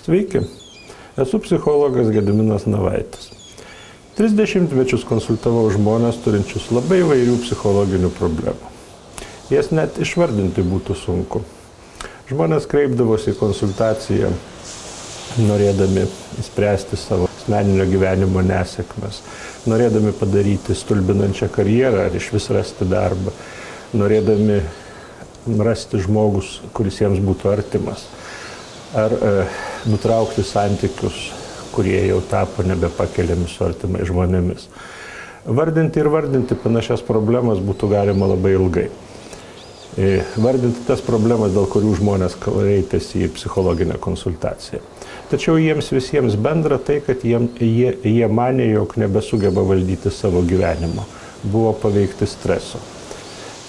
Sveiki, esu psichologas Gediminas Navaitis. 30 metus konsultavau žmonės turinčius labai įvairių psichologinių problemų. Jas net išvardinti būtų sunku. Žmonės kreipdavosi į konsultaciją, norėdami įspręsti savo asmeninio gyvenimo nesėkmes, norėdami padaryti stulbinančią karjerą ar išvis rasti darbą, norėdami rasti žmogus, kuris jiems būtų artimas, ar nutraukti santykius, kurie jau tapo nebepakeliami su artimai žmonėmis. Vardinti ir vardinti panašias problemas būtų galima labai ilgai. Vardinti tas problemas, dėl kurių žmonės kreipiasi į psichologinę konsultaciją. Tačiau jiems visiems bendra tai, kad jie manė, jog nebesugeba valdyti savo gyvenimo, buvo paveikti streso.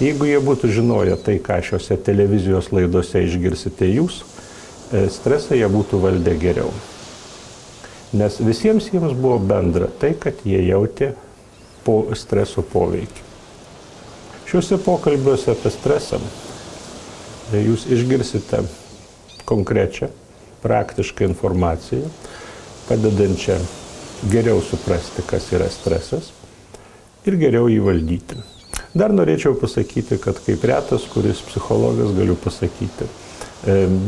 Jeigu jie būtų žinoję tai, ką šiuose televizijos laidose išgirsite jūs, stresą jie būtų valdę geriau. Nes visiems jiems buvo bendra tai, kad jie jautė streso poveikį. Šiuose pokalbiuose apie stresą jūs išgirsite konkrečią, praktišką informaciją, padedančią geriau suprasti, kas yra stresas ir geriau jį valdyti. Dar norėčiau pasakyti, kad kaip retas, kuris psichologas, galiu pasakyti,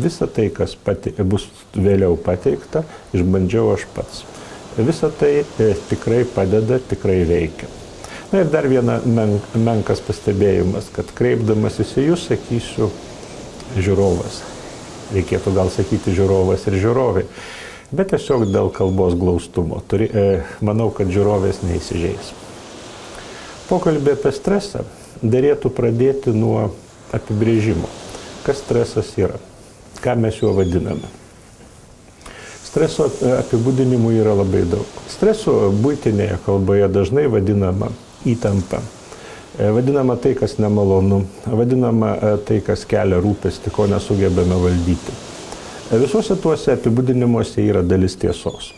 visą tai, kas bus vėliau pateikta, išbandžiau aš pats. Visą tai tikrai padeda, tikrai veikia. Na ir dar menkas pastebėjimas, kad kreipdamasis į jūs sakysiu žiūrovas. Reikėtų gal sakyti žiūrovas ir žiūrovai. Bet tiesiog dėl kalbos glaustumo. Manau, kad žiūrovės neįsižeis. Pokalbį apie stresą derėtų pradėti nuo apibrėžimo. Kas stresas yra? Ką mes juo vadiname? Streso apibūdinimų yra labai daug. Streso buitinėje kalboje dažnai vadinama įtampa. Vadinama tai, kas nemalonu. Vadinama tai, kas kelia rūpestį, ko nesugebame valdyti. Visuose tuose apibūdinimuose yra dalis tiesos.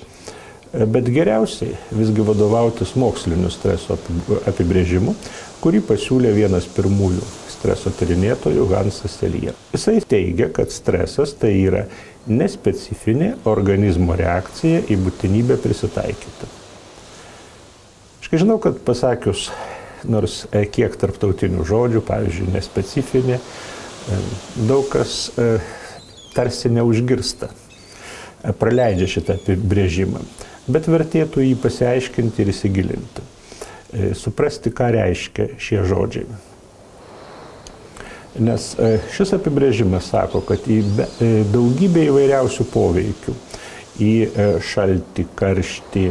Bet geriausiai visgi vadovautis moksliniu streso apibrėžimu, kurį pasiūlė vienas pirmųjų streso tyrinėtojų Hansas Selye. Jisai teigia, kad stresas tai yra nespecifinė organizmo reakcija į būtinybę prisitaikyti. Aš žinau, kad pasakius nors kiek tarptautinių žodžių, pavyzdžiui, nespecifinė, daug kas tarsi neužgirsta, praleidžia šitą apibrėžimą. Bet vertėtų jį pasiaiškinti ir įsigilinti. Suprasti, ką reiškia šie žodžiai. Nes šis apibrėžimas sako, kad į daugybę įvairiausių poveikių, į šaltį, karštį,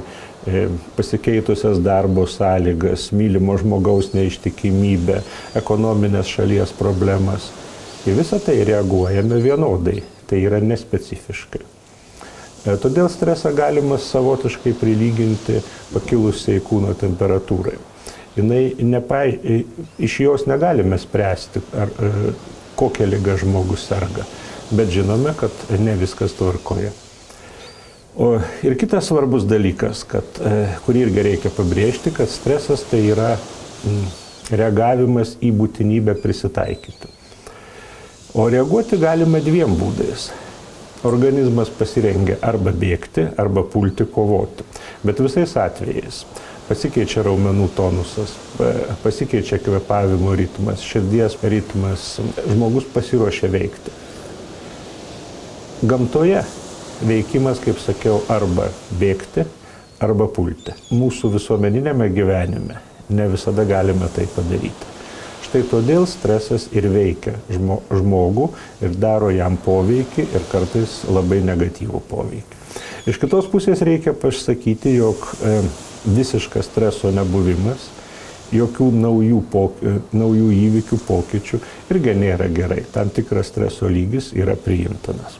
pasikeitusias darbo sąlygas, mylimo žmogaus neištikimybę, ekonominės šalies problemas, į visą tai reaguojame vienodai, tai yra nespecifiškai. Todėl stresą galima savotiškai prilyginti pakilusiai kūno temperatūrai. Iš jos negalime spręsti, kokią ligą žmogus serga, bet žinome, kad ne viskas tvarkoje. Ir kitas svarbus dalykas, kurį irgi reikia pabrėžti, kad stresas tai yra reagavimas į būtinybę prisitaikyti. O reaguoti galima dviem būdais. Organizmas pasirengia arba bėgti, arba pulti kovoti. Bet visais atvejais pasikeičia raumenų tonusas, pasikeičia kvėpavimo ritmas, širdies ritmas, žmogus pasiruošia veikti. Gamtoje veikimas, kaip sakiau, arba bėgti, arba pulti. Mūsų visuomeninėme gyvenime ne visada galime tai padaryti. Štai todėl stresas ir veikia žmogų ir daro jam poveikį ir kartais labai negatyvų poveikį. Iš kitos pusės reikia pasakyti, jog visiškas streso nebuvimas, jokių naujų įvykių, pokyčių irgi nėra gerai. Tam tikras streso lygis yra priimtinas.